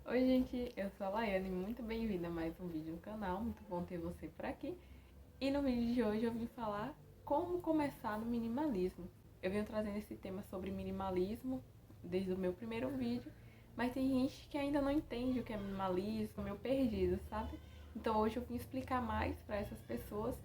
Oi gente, eu sou a Laiane, muito bem-vinda a mais um vídeo no canal, muito bom ter você por aqui. E no vídeo de hoje eu vim falar como começar no minimalismo. Eu venho trazendo esse tema sobre minimalismo desde o meu primeiro vídeo, mas tem gente que ainda não entende o que é minimalismo, meio perdido, sabe? Então hoje eu vim explicar mais para essas pessoas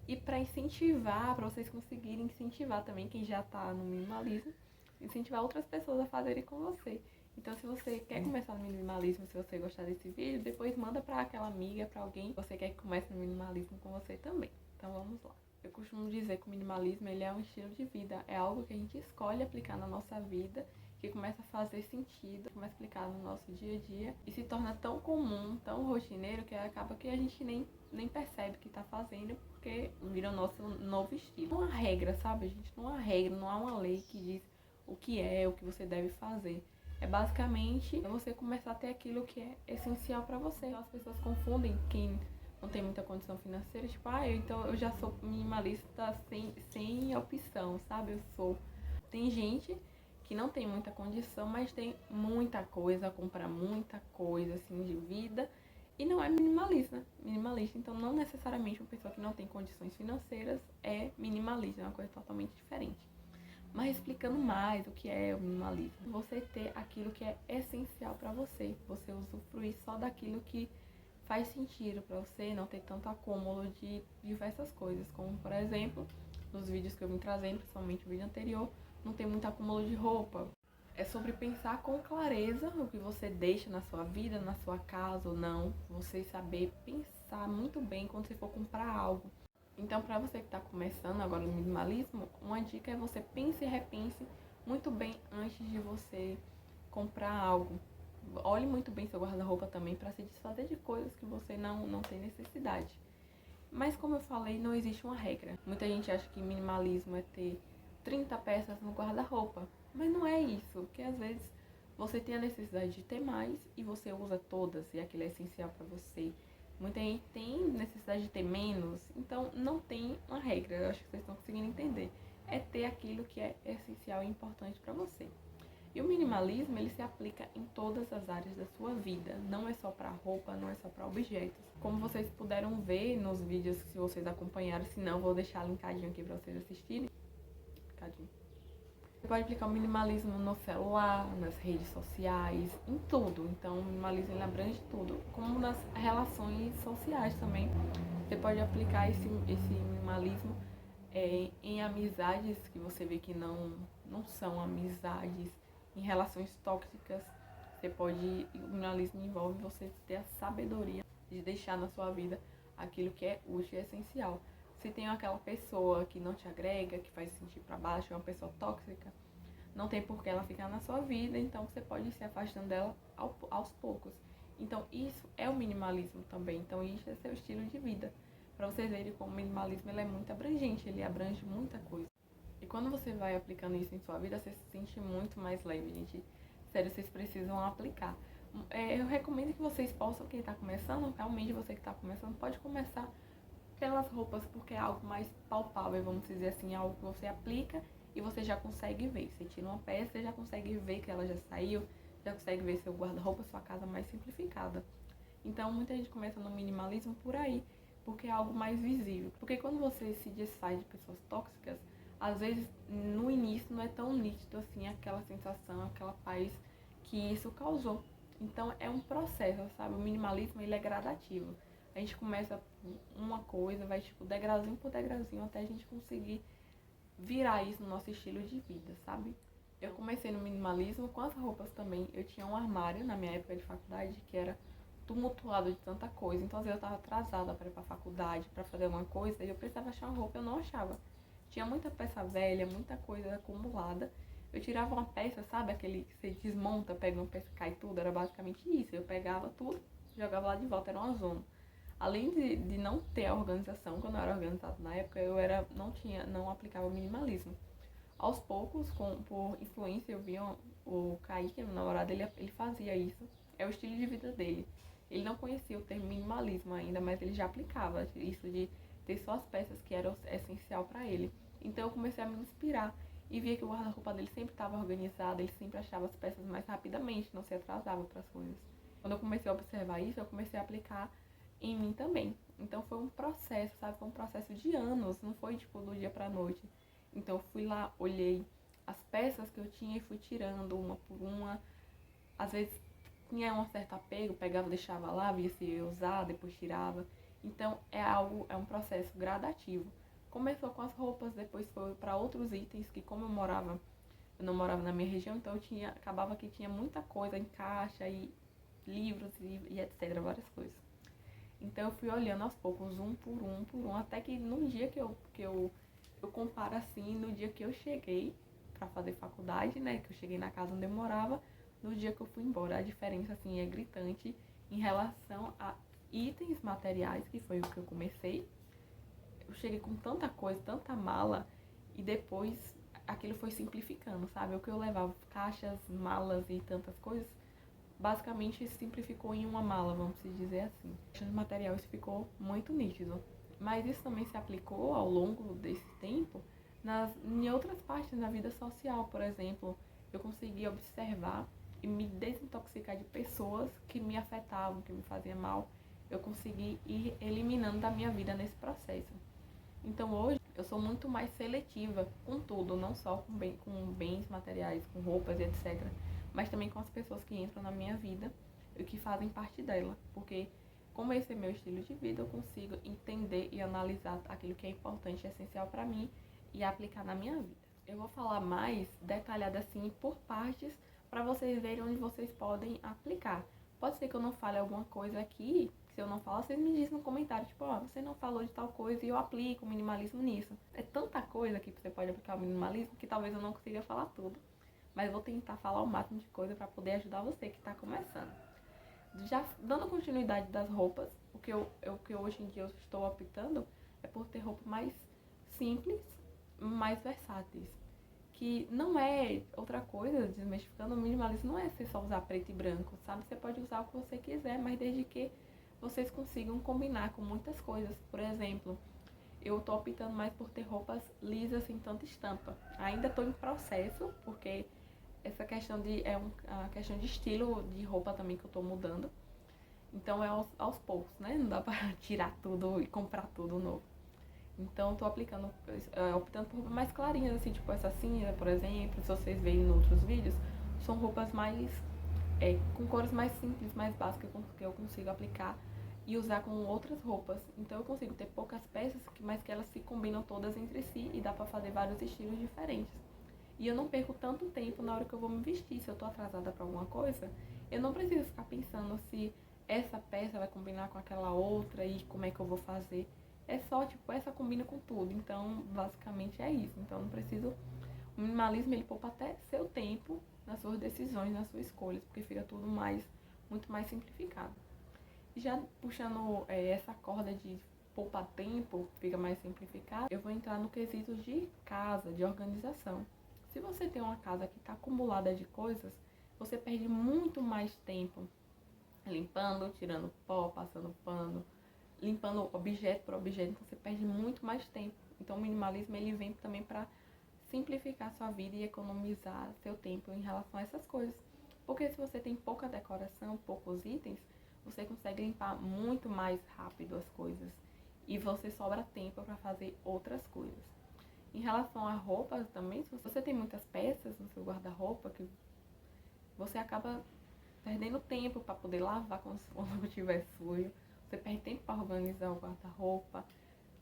e para incentivar, para vocês conseguirem incentivar também quem já tá no minimalismo, incentivar outras pessoas a fazerem com você. Então, se você quer começar no minimalismo, se você gostar desse vídeo, depois manda pra aquela amiga, pra alguém que você quer que comece no minimalismo com você também. Então, vamos lá. Eu costumo dizer que o minimalismo ele é um estilo de vida, é algo que a gente escolhe aplicar na nossa vida, que começa a fazer sentido, começa a aplicar no nosso dia a dia e se torna tão comum, tão rotineiro, que acaba que a gente nem percebe que tá fazendo, porque vira o nosso novo estilo. Não há regra, sabe, gente? Não há regra, não há uma lei que diz o que você deve fazer. É basicamente você começar a ter aquilo que é essencial pra você. Então, as pessoas confundem quem não tem muita condição financeira, tipo, então eu já sou minimalista sem opção, sabe? Eu sou. Tem gente que não tem muita condição, mas tem muita coisa, compra muita coisa, assim, de vida, e não é minimalista. Então, não necessariamente uma pessoa que não tem condições financeiras é minimalista, é uma coisa totalmente diferente. Mas explicando mais o que é o minimalismo, você ter aquilo que é essencial para você, você usufruir só daquilo que faz sentido para você, não ter tanto acúmulo de diversas coisas, como por exemplo, nos vídeos que eu vim trazendo, principalmente o vídeo anterior, não tem muito acúmulo de roupa. É sobre pensar com clareza o que você deixa na sua vida, na sua casa ou não, você saber pensar muito bem quando você for comprar algo. Então, para você que está começando agora no minimalismo, uma dica é você pense e repense muito bem antes de você comprar algo. Olhe muito bem seu guarda-roupa também para se desfazer de coisas que você não tem necessidade. Mas como eu falei, não existe uma regra. Muita gente acha que minimalismo é ter 30 peças no guarda-roupa, mas não é isso, porque às vezes você tem a necessidade de ter mais e você usa todas e aquilo é essencial para você. Muita gente tem necessidade de ter menos, então não tem uma regra, eu acho que vocês estão conseguindo entender. É ter aquilo que é essencial e importante para você. E o minimalismo, ele se aplica em todas as áreas da sua vida, não é só para roupa, não é só para objetos. Como vocês puderam ver nos vídeos, se vocês acompanharam, se não, vou deixar linkadinho aqui para vocês assistirem. Linkadinho. Você pode aplicar o minimalismo no celular, nas redes sociais, em tudo. Então, o minimalismo ele abrange tudo, como nas relações sociais também. Você pode aplicar esse minimalismo em amizades que você vê que não são amizades, em relações tóxicas. Você pode, o minimalismo envolve você ter a sabedoria de deixar na sua vida aquilo que é útil e essencial. Se tem aquela pessoa que não te agrega, que faz sentir para baixo, é uma pessoa tóxica, não tem por que ela ficar na sua vida, então você pode ir se afastando dela aos poucos. Então isso é o minimalismo também, então isso é seu estilo de vida. Para vocês verem como o minimalismo ele é muito abrangente, ele abrange muita coisa. E quando você vai aplicando isso em sua vida, você se sente muito mais leve, gente. Sério, vocês precisam aplicar. Eu recomendo que vocês possam, quem está começando, realmente você que está começando, pode começar pelas roupas, porque é algo mais palpável, vamos dizer assim, algo que você aplica e você já consegue ver. Você tira uma peça, você já consegue ver que ela já saiu, já consegue ver seu guarda-roupa, sua casa mais simplificada. Então, muita gente começa no minimalismo por aí, porque é algo mais visível. Porque quando você se desfaz de pessoas tóxicas, às vezes no início não é tão nítido assim aquela sensação, aquela paz que isso causou. Então é um processo, sabe? O minimalismo ele é gradativo. A gente começa uma coisa, vai tipo degrauzinho por degrauzinho até a gente conseguir virar isso no nosso estilo de vida, sabe? Eu comecei no minimalismo com as roupas também. Eu tinha um armário na minha época de faculdade que era tumultuado de tanta coisa. Então, às vezes eu tava atrasada para ir pra faculdade, para fazer alguma coisa, e eu precisava achar uma roupa, eu não achava. Tinha muita peça velha, muita coisa acumulada. Eu tirava uma peça, sabe? Aquele que você desmonta, pega uma peça, cai tudo. Era basicamente isso. Eu pegava tudo, jogava lá de volta, era uma zona. Além de não ter a organização, quando eu era organizada na época, não aplicava o minimalismo. Aos poucos, por influência, eu via o Kaique, meu namorado, ele fazia isso. É o estilo de vida dele. Ele não conhecia o termo minimalismo ainda, mas ele já aplicava isso de ter só as peças que eram essencial para ele. Então eu comecei a me inspirar e via que o guarda-roupa dele sempre estava organizado, ele sempre achava as peças mais rapidamente, não se atrasava para as coisas. Quando eu comecei a observar isso, eu comecei a aplicar em mim também. Então foi um processo, sabe? Foi um processo de anos, não foi tipo do dia pra noite. Então eu fui lá, olhei as peças que eu tinha e fui tirando uma por uma. Às vezes tinha um certo apego, pegava, deixava lá, via se ia usar, depois tirava. Então é um processo gradativo. Começou com as roupas, depois foi para outros itens que como eu não morava na minha região, então acabava que tinha muita coisa em caixa e livros e etc, várias coisas. Então eu fui olhando aos poucos, um por um, até que no dia eu comparo assim, no dia que eu cheguei para fazer faculdade, né, que eu cheguei na casa onde eu morava, no dia que eu fui embora, a diferença assim é gritante em relação a itens materiais, que foi o que eu comecei. Eu cheguei com tanta coisa, tanta mala, e depois aquilo foi simplificando, sabe? O que eu levava, caixas, malas e tantas coisas, basicamente simplificou em uma mala, vamos dizer assim. A questão de material, isso ficou muito nítido. Mas isso também se aplicou ao longo desse tempo em outras partes da vida social, por exemplo. Eu consegui observar e me desintoxicar de pessoas que me afetavam, que me faziam mal. Eu consegui ir eliminando da minha vida nesse processo. Então hoje eu sou muito mais seletiva com tudo, não só com bens materiais, com roupas e etc. Mas também com as pessoas que entram na minha vida e que fazem parte dela. Porque como esse é meu estilo de vida, eu consigo entender e analisar aquilo que é importante e essencial para mim e aplicar na minha vida. Eu vou falar mais detalhado assim por partes para vocês verem onde vocês podem aplicar. Pode ser que eu não fale alguma coisa aqui, se eu não falar, vocês me dizem no comentário, tipo, ó, você não falou de tal coisa e eu aplico o minimalismo nisso. É tanta coisa que você pode aplicar o minimalismo que talvez eu não consiga falar tudo. Mas eu vou tentar falar o máximo de coisa para poder ajudar você que está começando. Já dando continuidade das roupas, o que hoje em dia eu estou optando é por ter roupas mais simples, mais versáteis. Que não é outra coisa, desmistificando, o minimalismo não é você só usar preto e branco, sabe? Você pode usar o que você quiser, mas desde que vocês consigam combinar com muitas coisas. Por exemplo, eu tô optando mais por ter roupas lisas sem tanta estampa. Ainda tô em processo, porque essa questão a questão de estilo de roupa também que eu tô mudando. Então é aos poucos, né? Não dá pra tirar tudo e comprar tudo novo. Então tô optando por roupas mais clarinhas, assim, tipo essa cinza, por exemplo, se vocês verem em outros vídeos, são roupas mais com cores mais simples, mais básicas que eu consigo aplicar e usar com outras roupas. Então eu consigo ter poucas peças, mas que elas se combinam todas entre si e dá pra fazer vários estilos diferentes. E eu não perco tanto tempo na hora que eu vou me vestir. Se eu tô atrasada pra alguma coisa, eu não preciso ficar pensando se essa peça vai combinar com aquela outra e como é que eu vou fazer. É só, tipo, essa combina com tudo. Então, basicamente é isso. Então, não preciso... O minimalismo, ele poupa até seu tempo nas suas decisões, nas suas escolhas, porque fica tudo muito mais simplificado. Já puxando essa corda de poupar tempo, fica mais simplificado, eu vou entrar no quesito de casa, de organização. Se você tem uma casa que está acumulada de coisas, você perde muito mais tempo limpando, tirando pó, passando pano, limpando objeto por objeto, então você perde muito mais tempo. Então o minimalismo ele vem também para simplificar sua vida e economizar seu tempo em relação a essas coisas. Porque se você tem pouca decoração, poucos itens, você consegue limpar muito mais rápido as coisas e você sobra tempo para fazer outras coisas. Em relação a roupas também, se você tem muitas peças no seu guarda-roupa, que você acaba perdendo tempo para poder lavar quando estiver sujo, você perde tempo para organizar o guarda-roupa,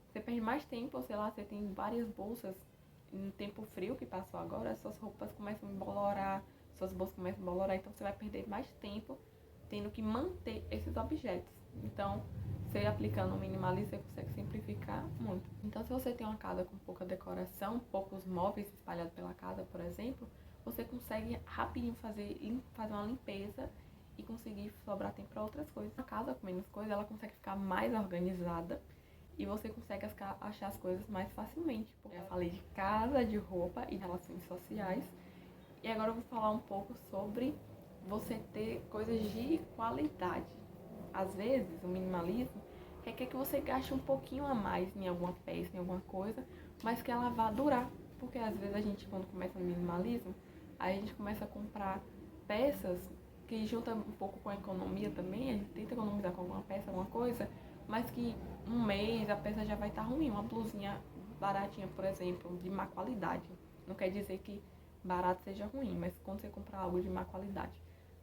você perde mais tempo, sei lá, você tem várias bolsas, no tempo frio que passou agora, suas roupas começam a embolorar, suas bolsas começam a embolorar, então você vai perder mais tempo tendo que manter esses objetos. Então, você aplicando o minimalismo, você consegue simplificar muito. Então, se você tem uma casa com pouca decoração, poucos móveis espalhados pela casa, por exemplo, você consegue rapidinho fazer uma limpeza e conseguir sobrar tempo para outras coisas. Uma casa com menos coisa, ela consegue ficar mais organizada e você consegue achar as coisas mais facilmente. Eu já falei de casa, de roupa e relações sociais. E agora eu vou falar um pouco sobre você ter coisas de qualidade. Às vezes, o minimalismo requer que você gaste um pouquinho a mais em alguma peça, em alguma coisa, mas que ela vá durar. Porque às vezes a gente, quando começa no minimalismo, a gente começa a comprar peças que junta um pouco com a economia também, a gente tenta economizar com alguma peça, alguma coisa, mas que um mês a peça já vai estar ruim. Uma blusinha baratinha, por exemplo, de má qualidade. Não quer dizer que barato seja ruim, mas quando você comprar algo de má qualidade,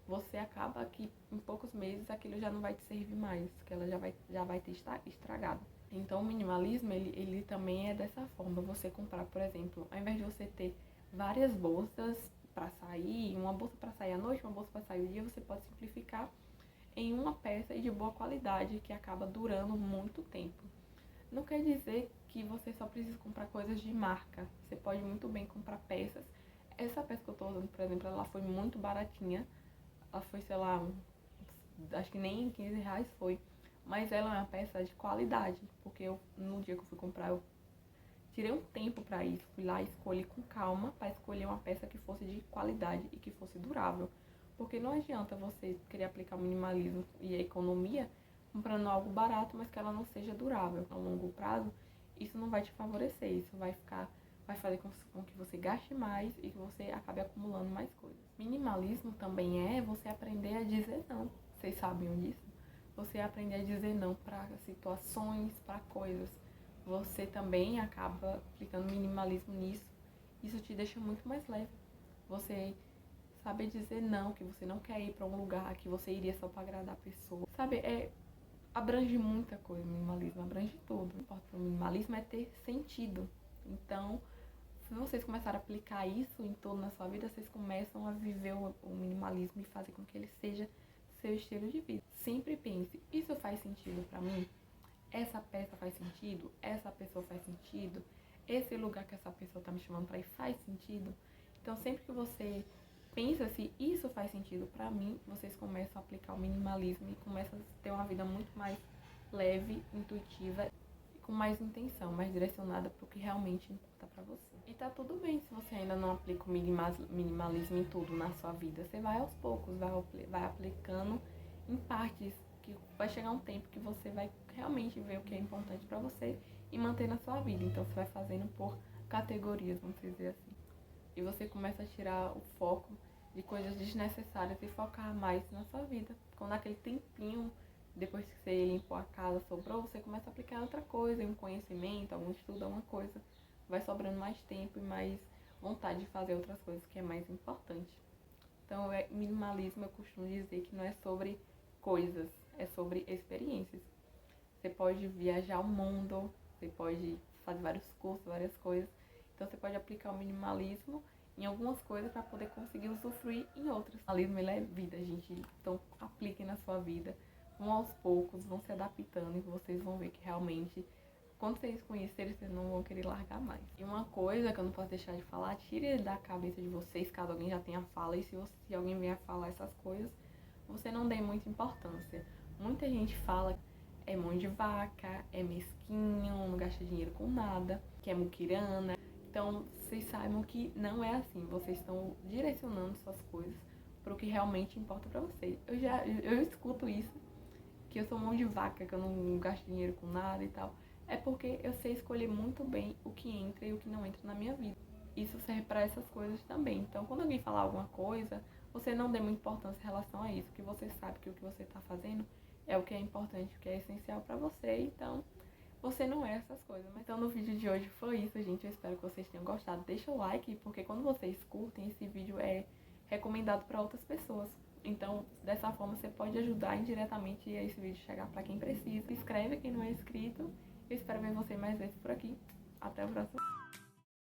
você acaba que em poucos meses aquilo já não vai te servir mais, que ela já vai ter estragado. Então o minimalismo, ele também é dessa forma. Você comprar, por exemplo, ao invés de você ter várias bolsas para sair, uma bolsa para sair à noite, uma bolsa para sair o dia, você pode simplificar em uma peça e de boa qualidade que acaba durando muito tempo. Não quer dizer que você só precisa comprar coisas de marca. Você pode muito bem comprar peças. Essa peça que eu tô usando, por exemplo, ela foi muito baratinha. Ela foi, sei lá, acho que nem R$ 15 foi. Mas ela é uma peça de qualidade. Porque no dia que eu fui comprar, eu tirei um tempo para isso. Fui lá e escolhi com calma para escolher uma peça que fosse de qualidade e que fosse durável. Porque não adianta você querer aplicar o minimalismo e a economia comprando algo barato, mas que ela não seja durável. A longo prazo, isso não vai te favorecer. Isso vai fazer com que você gaste mais e que você acabe acumulando mais coisas. Minimalismo também é você aprender a dizer não. Vocês sabiam disso? Você aprender a dizer não para situações, para coisas. Você também acaba aplicando minimalismo nisso. Isso te deixa muito mais leve. Você saber dizer não, que você não quer ir para um lugar que você iria só para agradar a pessoa. Sabe, abrange muita coisa, o minimalismo abrange tudo. O que importa para o minimalismo é ter sentido. Então, se vocês começarem a aplicar isso em tudo na sua vida, vocês começam a viver o minimalismo e fazer com que ele seja seu estilo de vida. Sempre pense, isso faz sentido para mim? Essa peça faz sentido? Essa pessoa faz sentido? Esse lugar que essa pessoa tá me chamando para ir faz sentido? Então, sempre que você pensa se isso faz sentido para mim, vocês começam a aplicar o minimalismo e começam a ter uma vida muito mais leve, intuitiva e com mais intenção, mais direcionada para o que realmente importa para você. E tá tudo bem se você ainda não aplica o minimalismo em tudo na sua vida. Você vai aos poucos, vai aplicando em partes, que vai chegar um tempo que você vai realmente ver o que é importante para você e manter na sua vida. Então você vai fazendo por categorias, vamos dizer assim. E você começa a tirar o foco de coisas desnecessárias e focar mais na sua vida. Quando aquele tempinho, depois que você limpou a casa, sobrou, você começa a aplicar outra coisa, um conhecimento, algum estudo, alguma coisa. Vai sobrando mais tempo e mais vontade de fazer outras coisas, que é mais importante. Então, minimalismo, eu costumo dizer que não é sobre coisas, é sobre experiências. Você pode viajar o mundo, você pode fazer vários cursos, várias coisas. Então, você pode aplicar o minimalismo em algumas coisas para poder conseguir usufruir em outras. O minimalismo, ele é vida, gente. Então, apliquem na sua vida. Vão aos poucos, vão se adaptando e vocês vão ver que realmente, quando vocês conhecerem, vocês não vão querer largar mais. E uma coisa que eu não posso deixar de falar, tire da cabeça de vocês, caso alguém já tenha fala, e se alguém vier falar essas coisas, você não dê muita importância. Muita gente fala é mão de vaca, é mesquinho, não gasta dinheiro com nada, que é muquirana. Então, vocês saibam que não é assim. Vocês estão direcionando suas coisas para o que realmente importa para vocês. Eu escuto isso, que eu sou mão de vaca, que eu não gasto dinheiro com nada e tal. É porque eu sei escolher muito bem o que entra e o que não entra na minha vida. Isso serve para essas coisas também. Então, quando alguém falar alguma coisa, você não dê muita importância em relação a isso, que você sabe que o que você está fazendo é o que é importante, o que é essencial para você. Então, você não é essas coisas. Mas então, no vídeo de hoje foi isso, gente. Eu espero que vocês tenham gostado. Deixa o like, porque quando vocês curtem, esse vídeo é recomendado para outras pessoas. Então, dessa forma, você pode ajudar indiretamente a esse vídeo chegar para quem precisa. Se inscreve quem não é inscrito. Eu espero ver você mais vezes por aqui. Até o próximo.